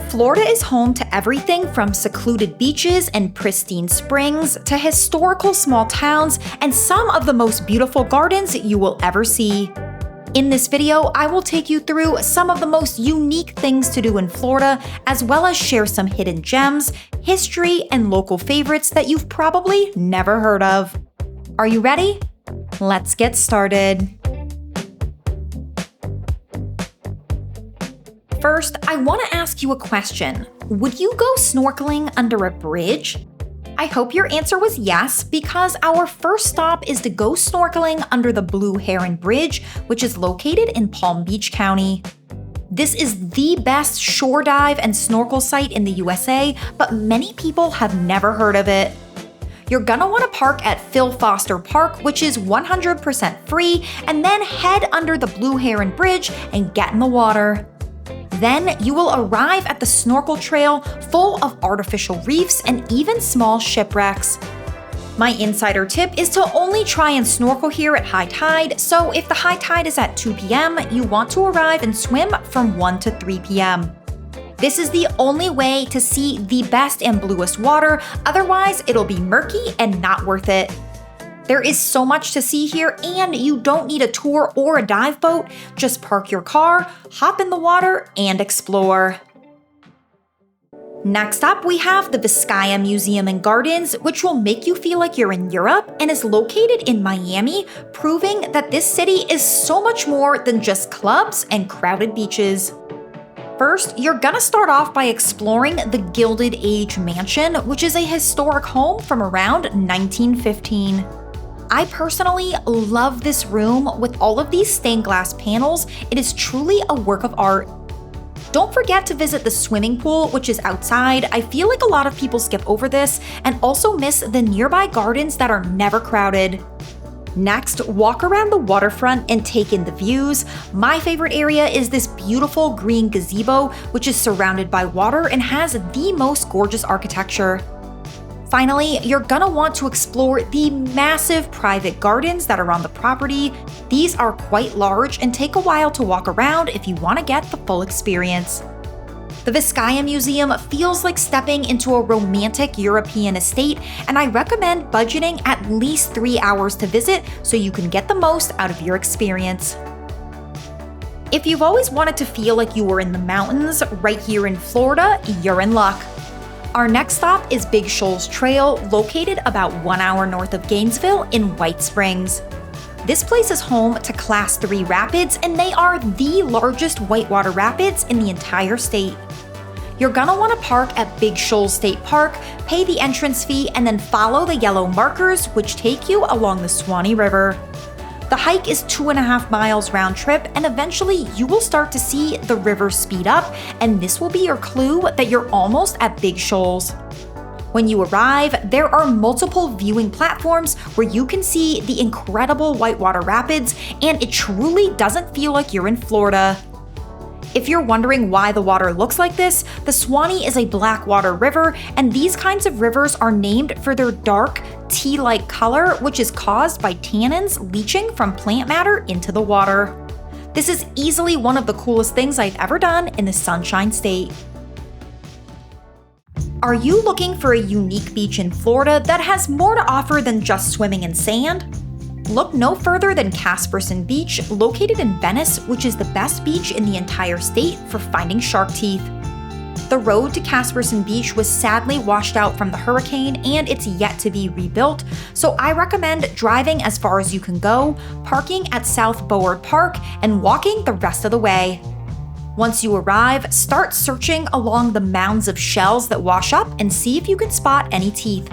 Florida is home to everything from secluded beaches and pristine springs to historical small towns and some of the most beautiful gardens you will ever see. In this video, I will take you through some of the most unique things to do in Florida, as well as share some hidden gems, history, and local favorites that you've probably never heard of. Are you ready? Let's get started. First, I want to ask you a question. Would you go snorkeling under a bridge? I hope your answer was yes, because our first stop is to go snorkeling under the Blue Heron Bridge, which is located in Palm Beach County. This is the best shore dive and snorkel site in the USA, but many people have never heard of it. You're gonna want to park at Phil Foster Park, which is 100% free, and then head under the Blue Heron Bridge and get in the water. Then you will arrive at the snorkel trail full of artificial reefs and even small shipwrecks. My insider tip is to only try and snorkel here at high tide, so if the high tide is at 2 p.m., you want to arrive and swim from 1 to 3 p.m. This is the only way to see the best and bluest water, otherwise it'll be murky and not worth it. There is so much to see here, and you don't need a tour or a dive boat. Just park your car, hop in the water, and explore. Next up, we have the Vizcaya Museum and Gardens, which will make you feel like you're in Europe and is located in Miami, proving that this city is so much more than just clubs and crowded beaches. First, you're gonna start off by exploring the Gilded Age Mansion, which is a historic home from around 1915. I personally love this room with all of these stained glass panels. It is truly a work of art. Don't forget to visit the swimming pool, which is outside. I feel like a lot of people skip over this and also miss the nearby gardens that are never crowded. Next, walk around the waterfront and take in the views. My favorite area is this beautiful green gazebo, which is surrounded by water and has the most gorgeous architecture. Finally, you're gonna want to explore the massive private gardens that are on the property. These are quite large and take a while to walk around if you want to get the full experience. The Vizcaya Museum feels like stepping into a romantic European estate, and I recommend budgeting at least 3 hours to visit so you can get the most out of your experience. If you've always wanted to feel like you were in the mountains right here in Florida, you're in luck. Our next stop is Big Shoals Trail, located about 1 hour north of Gainesville in White Springs. This place is home to Class 3 rapids, and they are the largest whitewater rapids in the entire state. You're gonna want to park at Big Shoals State Park, pay the entrance fee, and then follow the yellow markers, which take you along the Suwannee River. The hike is 2.5 miles round trip, and eventually you will start to see the river speed up, and this will be your clue that you're almost at Big Shoals. When you arrive, there are multiple viewing platforms where you can see the incredible whitewater rapids, and it truly doesn't feel like you're in Florida. If you're wondering why the water looks like this, the Suwannee is a black water river, and these kinds of rivers are named for their dark, tea-like color, which is caused by tannins leaching from plant matter into the water. This is easily one of the coolest things I've ever done in the Sunshine State. Are you looking for a unique beach in Florida that has more to offer than just swimming in sand? Look no further than Caspersen Beach, located in Venice, which is the best beach in the entire state for finding shark teeth. The road to Caspersen Beach was sadly washed out from the hurricane, and it's yet to be rebuilt, so I recommend driving as far as you can go, parking at South Board Park, and walking the rest of the way. Once you arrive, start searching along the mounds of shells that wash up and see if you can spot any teeth.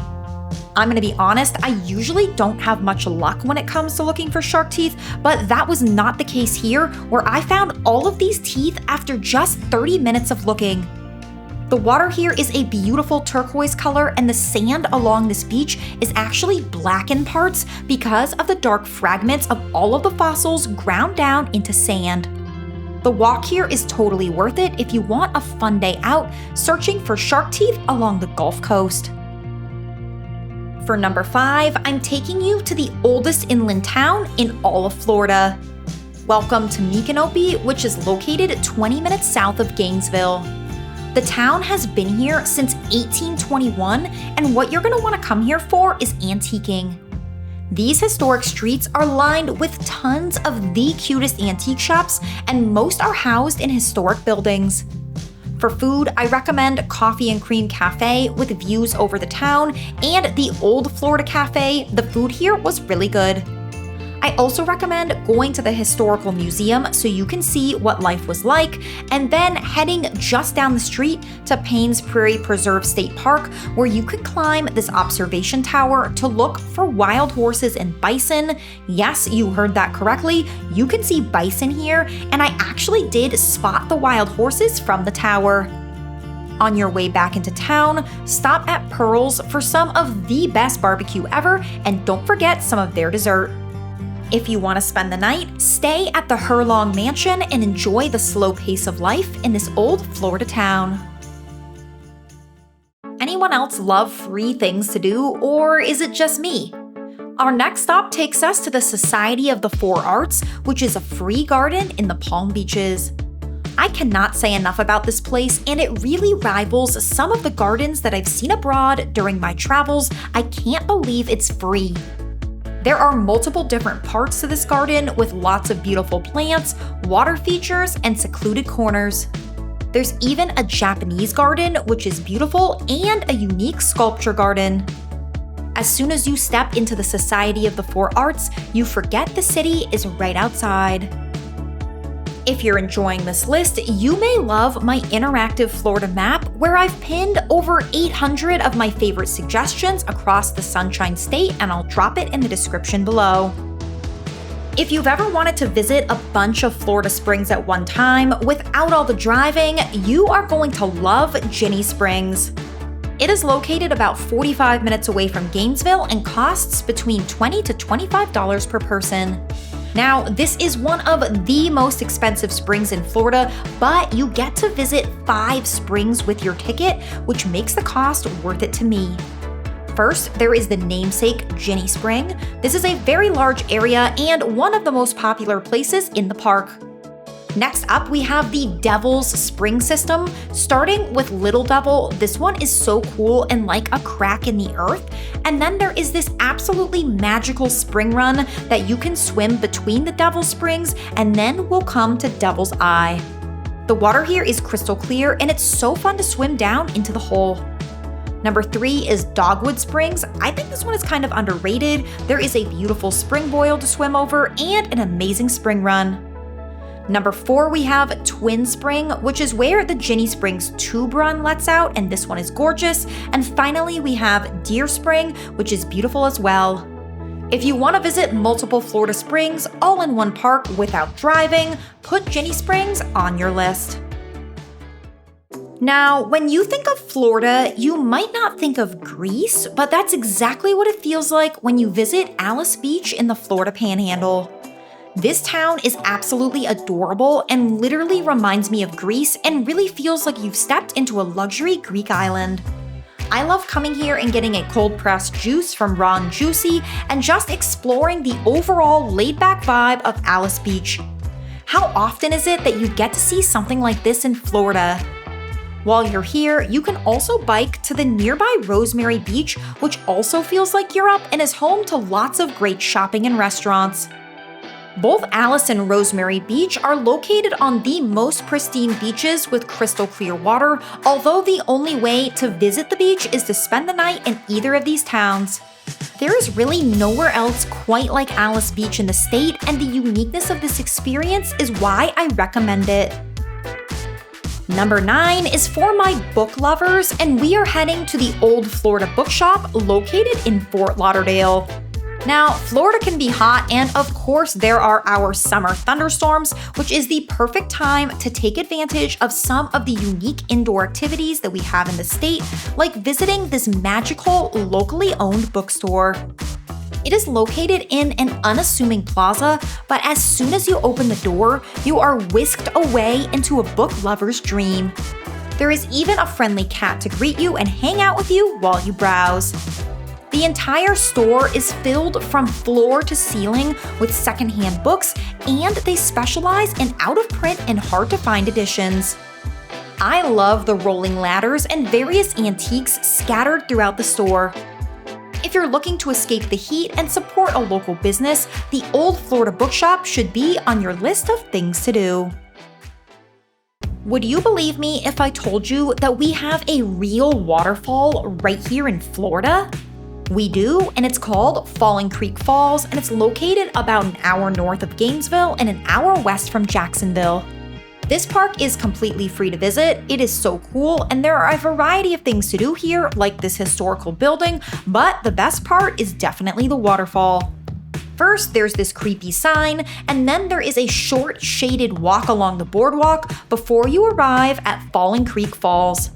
I'm gonna be honest, I usually don't have much luck when it comes to looking for shark teeth, but that was not the case here, where I found all of these teeth after just 30 minutes of looking. The water here is a beautiful turquoise color, and the sand along this beach is actually black in parts because of the dark fragments of all of the fossils ground down into sand. The walk here is totally worth it if you want a fun day out searching for shark teeth along the Gulf Coast. For number 5, I'm taking you to the oldest inland town in all of Florida. Welcome to Micanopy, which is located 20 minutes south of Gainesville. The town has been here since 1821, and what you're going to want to come here for is antiquing. These historic streets are lined with tons of the cutest antique shops, and most are housed in historic buildings. For food, I recommend Coffee and Cream Cafe with views over the town and the Old Florida Cafe. The food here was really good. I also recommend going to the Historical Museum so you can see what life was like, and then heading just down the street to Payne's Prairie Preserve State Park, where you could climb this observation tower to look for wild horses and bison. Yes, you heard that correctly. You can see bison here, and I actually did spot the wild horses from the tower. On your way back into town, stop at Pearl's for some of the best barbecue ever, and don't forget some of their dessert. If you want to spend the night, stay at the Herlong Mansion and enjoy the slow pace of life in this old Florida town. Anyone else love free things to do, or is it just me? Our next stop takes us to the Society of the Four Arts, which is a free garden in the Palm Beaches. I cannot say enough about this place, and it really rivals some of the gardens that I've seen abroad during my travels. I can't believe it's free. There are multiple different parts to this garden with lots of beautiful plants, water features, and secluded corners. There's even a Japanese garden, which is beautiful, and a unique sculpture garden. As soon as you step into the Society of the Four Arts, you forget the city is right outside. If you're enjoying this list, you may love my interactive Florida map, where I've pinned over 800 of my favorite suggestions across the Sunshine State, and I'll drop it in the description below. If you've ever wanted to visit a bunch of Florida springs at one time without all the driving, you are going to love Ginnie Springs. It is located about 45 minutes away from Gainesville and costs between $20 to $25 per person. Now, this is one of the most expensive springs in Florida, but you get to visit 5 springs with your ticket, which makes the cost worth it to me. First, there is the namesake Ginnie Spring. This is a very large area and one of the most popular places in the park. Next up, we have the Devil's Spring System. Starting with Little Devil, this one is so cool and like a crack in the earth. And then there is this absolutely magical spring run that you can swim between the Devil Springs, and then we'll come to Devil's Eye. The water here is crystal clear, and it's so fun to swim down into the hole. Number 3 is Dogwood Springs. I think this one is kind of underrated. There is a beautiful spring boil to swim over and an amazing spring run. Number 4, we have Twin Spring, which is where the Ginnie Springs tube run lets out, and this one is gorgeous. And finally, we have Deer Spring, which is beautiful as well. If you want to visit multiple Florida springs all in one park without driving, put Ginnie Springs on your list. Now, when you think of Florida, you might not think of Greece, but that's exactly what it feels like when you visit Alys Beach in the Florida Panhandle. This town is absolutely adorable and literally reminds me of Greece, and really feels like you've stepped into a luxury Greek island. I love coming here and getting a cold-pressed juice from Raw and Juicy, and just exploring the overall laid-back vibe of Alys Beach. How often is it that you get to see something like this in Florida? While you're here, you can also bike to the nearby Rosemary Beach, which also feels like Europe and is home to lots of great shopping and restaurants. Both Alys and Rosemary Beach are located on the most pristine beaches with crystal clear water, although the only way to visit the beach is to spend the night in either of these towns. There is really nowhere else quite like Alys Beach in the state, and the uniqueness of this experience is why I recommend it. Number 9 is for my book lovers, and we are heading to the Old Florida Bookshop located in Fort Lauderdale. Now, Florida can be hot, and of course there are our summer thunderstorms, which is the perfect time to take advantage of some of the unique indoor activities that we have in the state, like visiting this magical, locally owned bookstore. It is located in an unassuming plaza, but as soon as you open the door, you are whisked away into a book lover's dream. There is even a friendly cat to greet you and hang out with you while you browse. The entire store is filled from floor to ceiling with secondhand books, and they specialize in out-of-print and hard-to-find editions. I love the rolling ladders and various antiques scattered throughout the store. If you're looking to escape the heat and support a local business, the Old Florida Bookshop should be on your list of things to do. Would you believe me if I told you that we have a real waterfall right here in Florida? We do, and it's called Falling Creek Falls, and it's located about an hour north of Gainesville and an hour west from Jacksonville. This park is completely free to visit. It is so cool, and there are a variety of things to do here, like this historical building, but the best part is definitely the waterfall. First, there's this creepy sign, and then there is a short, shaded walk along the boardwalk before you arrive at Falling Creek Falls.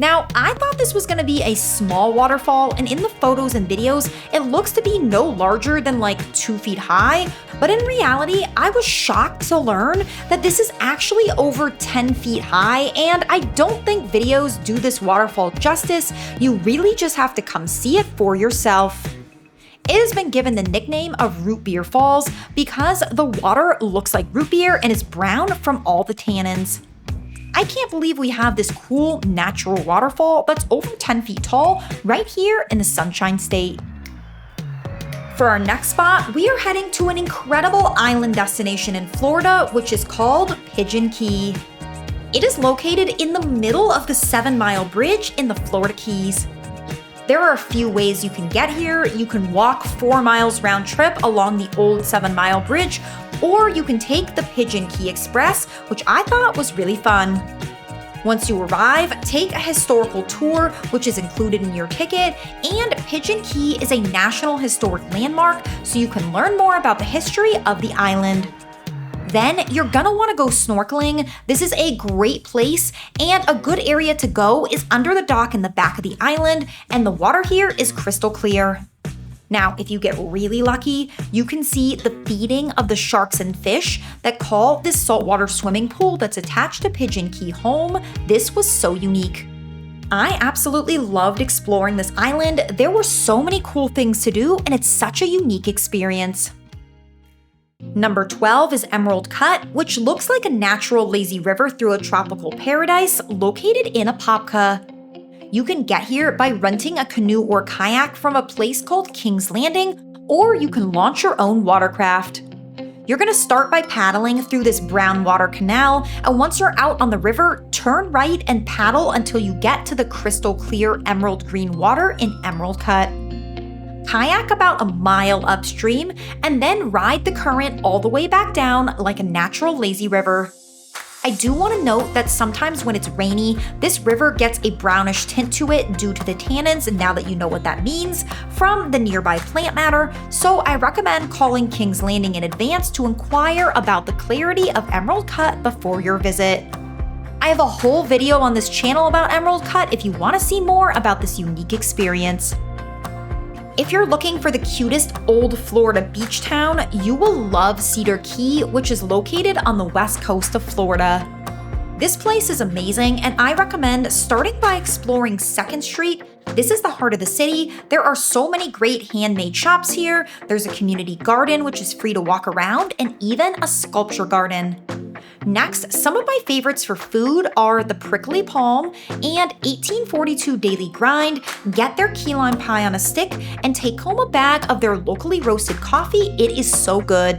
Now, I thought this was gonna be a small waterfall, and in the photos and videos, it looks to be no larger than like 2 feet high, but in reality, I was shocked to learn that this is actually over 10 feet high, and I don't think videos do this waterfall justice. You really just have to come see it for yourself. It has been given the nickname of Root Beer Falls because the water looks like root beer and is brown from all the tannins. I can't believe we have this cool natural waterfall that's over 10 feet tall right here in the Sunshine State. For our next spot, we are heading to an incredible island destination in Florida, which is called Pigeon Key. It is located in the middle of the 7-mile bridge in the Florida Keys. There are a few ways you can get here. You can walk 4 miles round trip along the old 7-mile bridge, or you can take the Pigeon Key Express, which I thought was really fun. Once you arrive, take a historical tour, which is included in your ticket, and Pigeon Key is a National Historic Landmark, so you can learn more about the history of the island. Then you're gonna wanna go snorkeling. This is a great place, and a good area to go is under the dock in the back of the island, and the water here is crystal clear. Now, if you get really lucky, you can see the feeding of the sharks and fish that call this saltwater swimming pool that's attached to Pigeon Key home. This was so unique. I absolutely loved exploring this island. There were so many cool things to do, and it's such a unique experience. Number 12 is Emerald Cut, which looks like a natural lazy river through a tropical paradise located in Apopka. You can get here by renting a canoe or kayak from a place called King's Landing, or you can launch your own watercraft. You're gonna start by paddling through this brown water canal, and once you're out on the river, turn right and paddle until you get to the crystal clear emerald green water in Emerald Cut. Kayak about a mile upstream, and then ride the current all the way back down like a natural lazy river. I do want to note that sometimes when it's rainy, this river gets a brownish tint to it due to the tannins, and now that you know what that means, from the nearby plant matter, so I recommend calling King's Landing in advance to inquire about the clarity of Emerald Cut before your visit. I have a whole video on this channel about Emerald Cut if you want to see more about this unique experience. If you're looking for the cutest Old Florida beach town, you will love Cedar Key, which is located on the west coast of Florida. This place is amazing, and I recommend starting by exploring 2nd Street. This is the heart of the city. There are so many great handmade shops here. There's a community garden, which is free to walk around, and even a sculpture garden. Next, some of my favorites for food are the Prickly Palm and 1842 Daily Grind. Get their key lime pie on a stick and take home a bag of their locally roasted coffee. It is so good.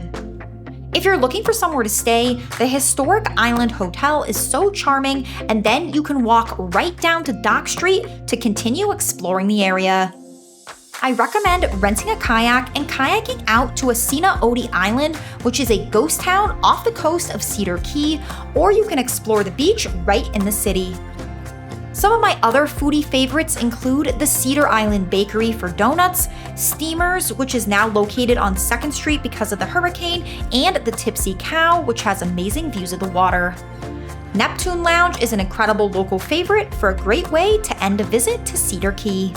If you're looking for somewhere to stay, the Historic Island Hotel is so charming, and then you can walk right down to Dock Street to continue exploring the area. I recommend renting a kayak and kayaking out to Asina Odi Island, which is a ghost town off the coast of Cedar Key, or you can explore the beach right in the city. Some of my other foodie favorites include the Cedar Island Bakery for donuts, Steamers, which is now located on 2nd Street because of the hurricane, and the Tipsy Cow, which has amazing views of the water. Neptune Lounge is an incredible local favorite for a great way to end a visit to Cedar Key.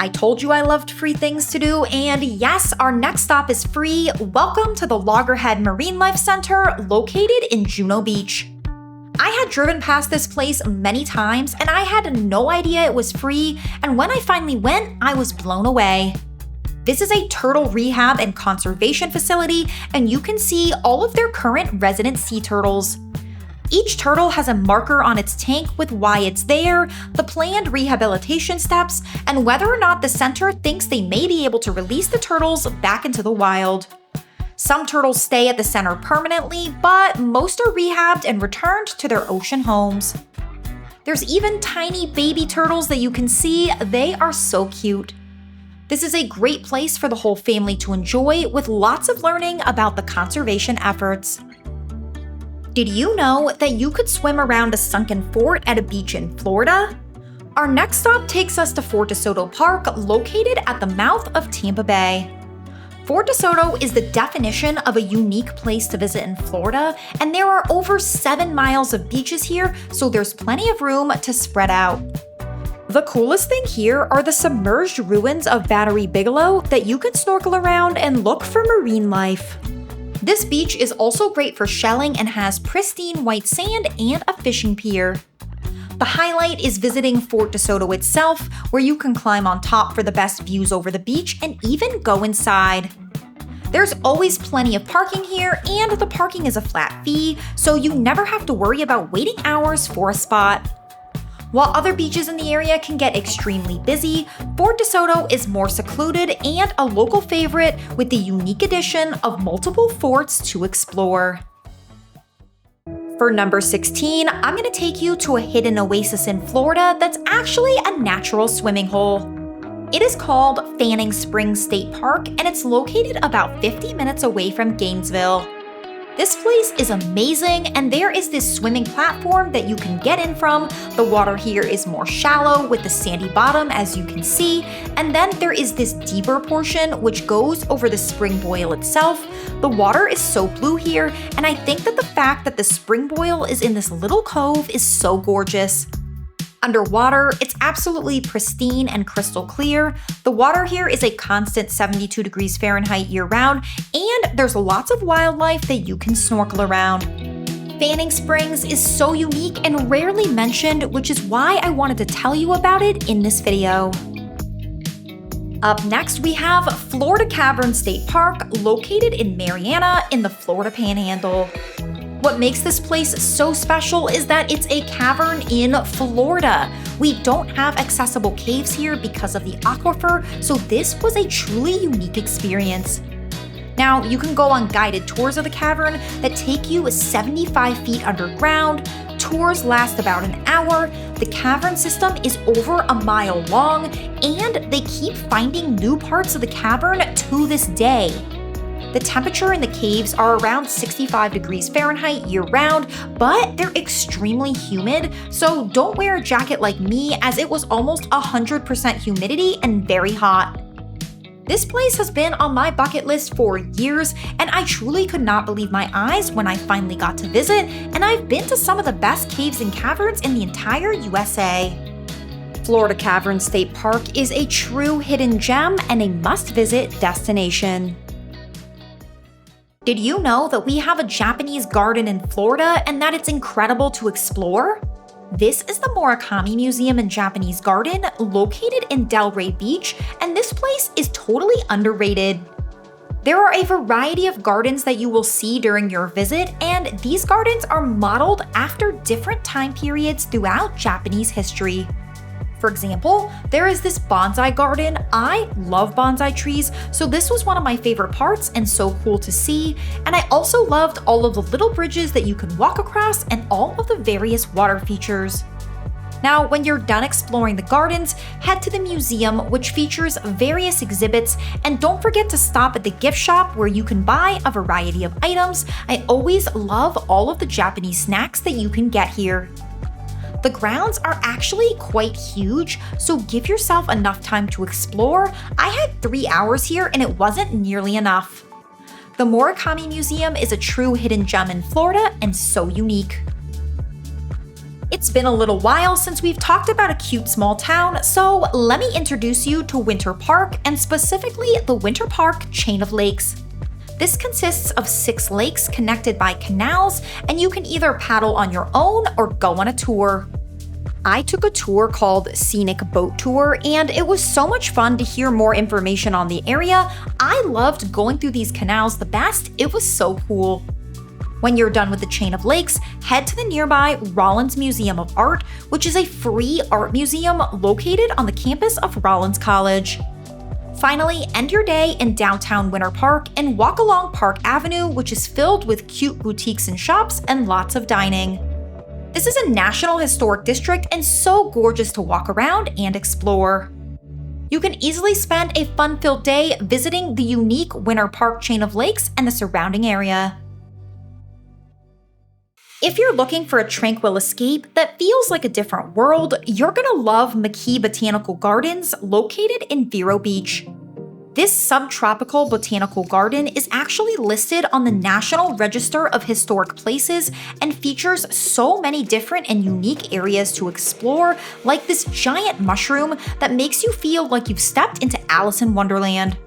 I told you I loved free things to do, and yes, our next stop is free. Welcome to the Loggerhead Marinelife Center, located in Juno Beach. I had driven past this place many times, and I had no idea it was free, and when I finally went, I was blown away. This is a turtle rehab and conservation facility, and you can see all of their current resident sea turtles. Each turtle has a marker on its tank with why it's there, the planned rehabilitation steps, and whether or not the center thinks they may be able to release the turtles back into the wild. Some turtles stay at the center permanently, but most are rehabbed and returned to their ocean homes. There's even tiny baby turtles that you can see. They are so cute. This is a great place for the whole family to enjoy, with lots of learning about the conservation efforts. Did you know that you could swim around a sunken fort at a beach in Florida? Our next stop takes us to Fort DeSoto Park, located at the mouth of Tampa Bay. Fort DeSoto is the definition of a unique place to visit in Florida, and there are over 7 miles of beaches here, so there's plenty of room to spread out. The coolest thing here are the submerged ruins of Battery Bigelow that you can snorkel around and look for marine life. This beach is also great for shelling and has pristine white sand and a fishing pier. The highlight is visiting Fort DeSoto itself, where you can climb on top for the best views over the beach and even go inside. There's always plenty of parking here, and the parking is a flat fee, so you never have to worry about waiting hours for a spot. While other beaches in the area can get extremely busy, Fort DeSoto is more secluded and a local favorite with the unique addition of multiple forts to explore. For number 16, I'm going to take you to a hidden oasis in Florida that's actually a natural swimming hole. It is called Fanning Springs State Park, and it's located about 50 minutes away from Gainesville. This place is amazing, and there is this swimming platform that you can get in from. The water here is more shallow with the sandy bottom, as you can see, and then there is this deeper portion which goes over the spring boil itself. The water is so blue here, and I think that the fact that the spring boil is in this little cove is so gorgeous. Underwater, it's absolutely pristine and crystal clear. The water here is a constant 72 degrees Fahrenheit year-round, and there's lots of wildlife that you can snorkel around. Fanning Springs is so unique and rarely mentioned, which is why I wanted to tell you about it in this video. Up next, we have Florida Caverns State Park, located in Marianna in the Florida Panhandle. What makes this place so special is that it's a cavern in Florida. We don't have accessible caves here because of the aquifer, so this was a truly unique experience. Now, you can go on guided tours of the cavern that take you 75 feet underground. Tours last about an hour. The cavern system is over a mile long, and they keep finding new parts of the cavern to this day. The temperature in the caves are around 65 degrees Fahrenheit year-round, but they're extremely humid, so don't wear a jacket like me, as it was almost 100% humidity and very hot. This place has been on my bucket list for years, and I truly could not believe my eyes when I finally got to visit, and I've been to some of the best caves and caverns in the entire USA. Florida Caverns State Park is a true hidden gem and a must-visit destination. Did you know that we have a Japanese garden in Florida and that it's incredible to explore? This is the Morikami Museum and Japanese Garden, located in Delray Beach, and this place is totally underrated. There are a variety of gardens that you will see during your visit, and these gardens are modeled after different time periods throughout Japanese history. For example, there is this bonsai garden. I love bonsai trees, so this was one of my favorite parts and so cool to see. And I also loved all of the little bridges that you can walk across and all of the various water features. Now, when you're done exploring the gardens, head to the museum, which features various exhibits, and don't forget to stop at the gift shop where you can buy a variety of items. I always love all of the Japanese snacks that you can get here. The grounds are actually quite huge, so give yourself enough time to explore. I had 3 hours here and it wasn't nearly enough. The Morikami Museum is a true hidden gem in Florida and so unique. It's been a little while since we've talked about a cute small town, so let me introduce you to Winter Park, and specifically the Winter Park chain of lakes. This consists of 6 lakes connected by canals, and you can either paddle on your own or go on a tour. I took a tour called Scenic Boat Tour, and it was so much fun to hear more information on the area. I loved going through these canals the best. It was so cool. When you're done with the chain of lakes, head to the nearby Rollins Museum of Art, which is a free art museum located on the campus of Rollins College. Finally, end your day in downtown Winter Park and walk along Park Avenue, which is filled with cute boutiques and shops and lots of dining. This is a National Historic District and so gorgeous to walk around and explore. You can easily spend a fun-filled day visiting the unique Winter Park chain of lakes and the surrounding area. If you're looking for a tranquil escape that feels like a different world, you're gonna love McKee Botanical Gardens, located in Vero Beach. This subtropical botanical garden is actually listed on the National Register of Historic Places and features so many different and unique areas to explore, like this giant mushroom that makes you feel like you've stepped into Alice in Wonderland.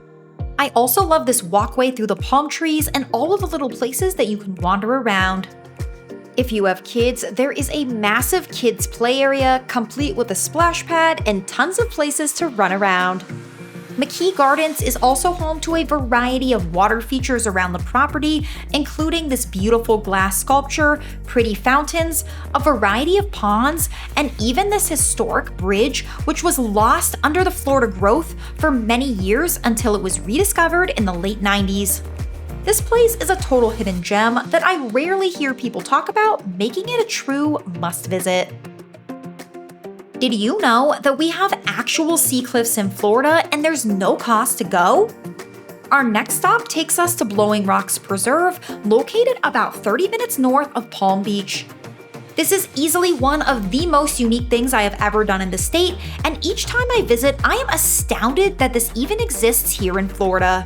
I also love this walkway through the palm trees and all of the little places that you can wander around. If you have kids, there is a massive kids' play area, complete with a splash pad and tons of places to run around. McKee Gardens is also home to a variety of water features around the property, including this beautiful glass sculpture, pretty fountains, a variety of ponds, and even this historic bridge, which was lost under the Florida growth for many years until it was rediscovered in the late 90s. This place is a total hidden gem that I rarely hear people talk about, making it a true must-visit. Did you know that we have actual sea cliffs in Florida and there's no cost to go? Our next stop takes us to Blowing Rocks Preserve, located about 30 minutes north of Palm Beach. This is easily one of the most unique things I have ever done in the state, and each time I visit, I am astounded that this even exists here in Florida.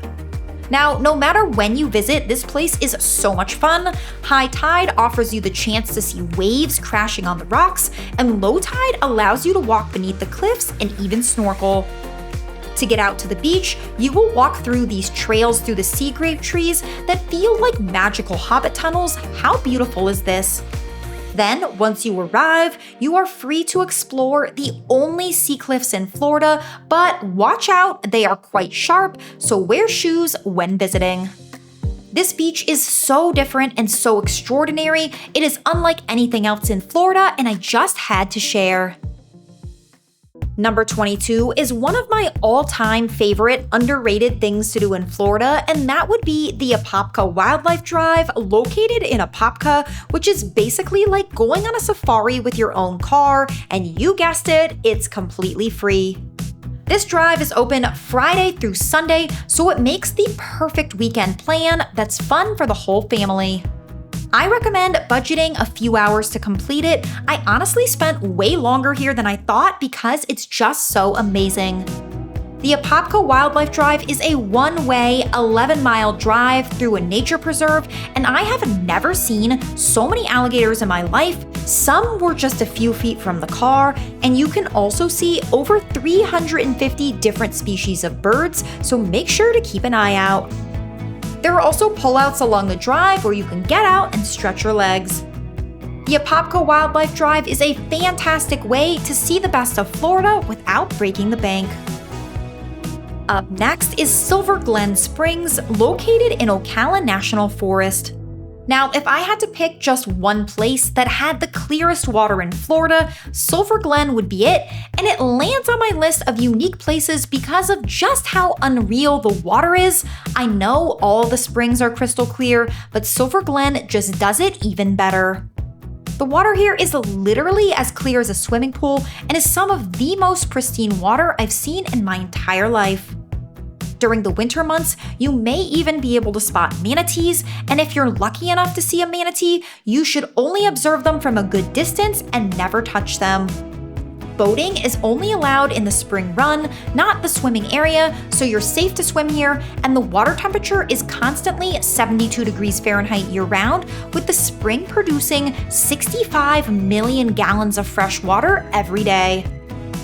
Now, no matter when you visit, this place is so much fun. High tide offers you the chance to see waves crashing on the rocks, and low tide allows you to walk beneath the cliffs and even snorkel. To get out to the beach, you will walk through these trails through the sea grape trees that feel like magical hobbit tunnels. How beautiful is this? Then, once you arrive, you are free to explore the only sea cliffs in Florida, but watch out, they are quite sharp, so wear shoes when visiting. This beach is so different and so extraordinary, it is unlike anything else in Florida, and I just had to share. Number 22 is one of my all-time favorite underrated things to do in Florida, and that would be the Apopka Wildlife Drive, located in Apopka, which is basically like going on a safari with your own car, and you guessed it, it's completely free. This drive is open Friday through Sunday, so it makes the perfect weekend plan that's fun for the whole family. I recommend budgeting a few hours to complete it. I honestly spent way longer here than I thought because it's just so amazing. The Apopka Wildlife Drive is a one-way, 11-mile drive through a nature preserve, and I have never seen so many alligators in my life. Some were just a few feet from the car, and you can also see over 350 different species of birds, so make sure to keep an eye out. There are also pullouts along the drive where you can get out and stretch your legs. The Apopka Wildlife Drive is a fantastic way to see the best of Florida without breaking the bank. Up next is Silver Glen Springs, located in Ocala National Forest. Now, if I had to pick just one place that had the clearest water in Florida, Silver Glen would be it, and it lands on my list of unique places because of just how unreal the water is. I know all the springs are crystal clear, but Silver Glen just does it even better. The water here is literally as clear as a swimming pool and is some of the most pristine water I've seen in my entire life. During the winter months, you may even be able to spot manatees, and if you're lucky enough to see a manatee, you should only observe them from a good distance and never touch them. Boating is only allowed in the spring run, not the swimming area, so you're safe to swim here, and the water temperature is constantly 72 degrees Fahrenheit year-round, with the spring producing 65 million gallons of fresh water every day.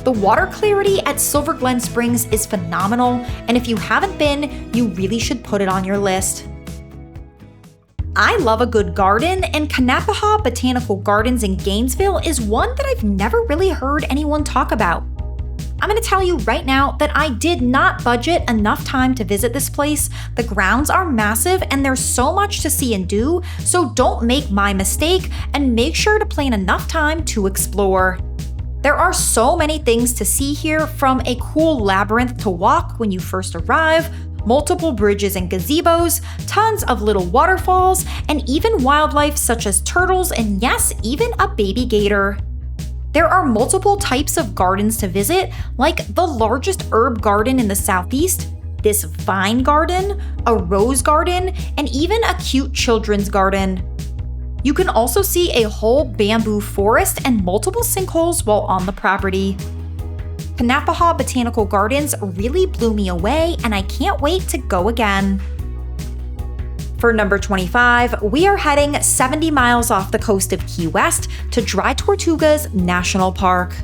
The water clarity at Silver Glen Springs is phenomenal, and if you haven't been, you really should put it on your list. I love a good garden, and Kanapaha Botanical Gardens in Gainesville is one that I've never really heard anyone talk about. I'm gonna tell you right now that I did not budget enough time to visit this place. The grounds are massive and there's so much to see and do, so don't make my mistake and make sure to plan enough time to explore. There are so many things to see here, from a cool labyrinth to walk when you first arrive, multiple bridges and gazebos, tons of little waterfalls, and even wildlife such as turtles and yes, even a baby gator. There are multiple types of gardens to visit, like the largest herb garden in the southeast, this vine garden, a rose garden, and even a cute children's garden. You can also see a whole bamboo forest and multiple sinkholes while on the property. Kanapaha Botanical Gardens really blew me away, and I can't wait to go again. For number 25, we are heading 70 miles off the coast of Key West to Dry Tortugas National Park.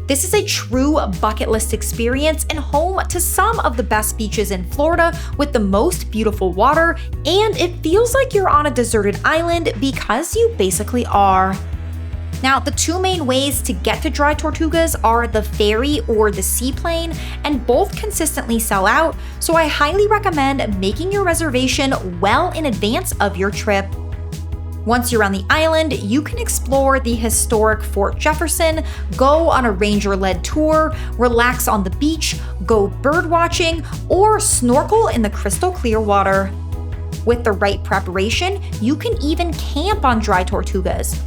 This is a true bucket list experience and home to some of the best beaches in Florida with the most beautiful water, and it feels like you're on a deserted island because you basically are. Now, the two main ways to get to Dry Tortugas are the ferry or the seaplane, and both consistently sell out, so I highly recommend making your reservation well in advance of your trip. Once you're on the island, you can explore the historic Fort Jefferson, go on a ranger-led tour, relax on the beach, go birdwatching, or snorkel in the crystal clear water. With the right preparation, you can even camp on Dry Tortugas.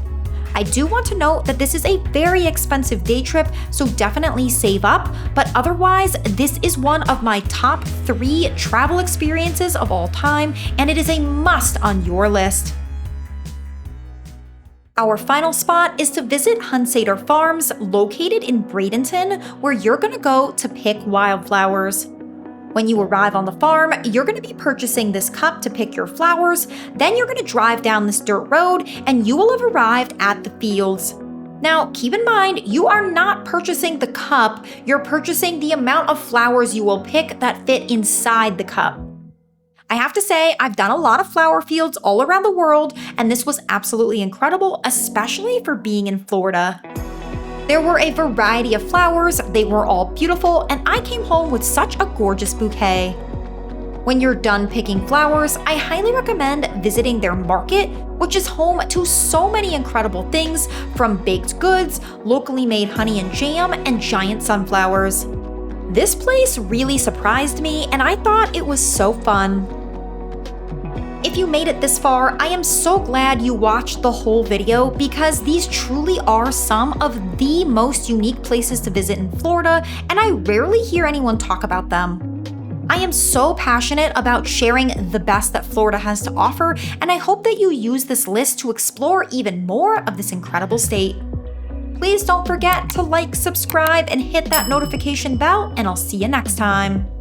I do want to note that this is a very expensive day trip, so definitely save up, but otherwise, this is one of my top 3 travel experiences of all time, and it is a must on your list. Our final spot is to visit Hunsader Farms, located in Bradenton, where you're gonna go to pick wildflowers. When you arrive on the farm, you're going to be purchasing this cup to pick your flowers, then you're going to drive down this dirt road and you will have arrived at the fields. Now, keep in mind, you are not purchasing the cup, you're purchasing the amount of flowers you will pick that fit inside the cup. I have to say, I've done a lot of flower fields all around the world, and this was absolutely incredible, especially for being in Florida. There were a variety of flowers, they were all beautiful, and I came home with such a gorgeous bouquet. When you're done picking flowers, I highly recommend visiting their market, which is home to so many incredible things, from baked goods, locally made honey and jam, and giant sunflowers. This place really surprised me, and I thought it was so fun. If you made it this far, I am so glad you watched the whole video because these truly are some of the most unique places to visit in Florida, and I rarely hear anyone talk about them. I am so passionate about sharing the best that Florida has to offer, and I hope that you use this list to explore even more of this incredible state. Please don't forget to like, subscribe, and hit that notification bell, and I'll see you next time.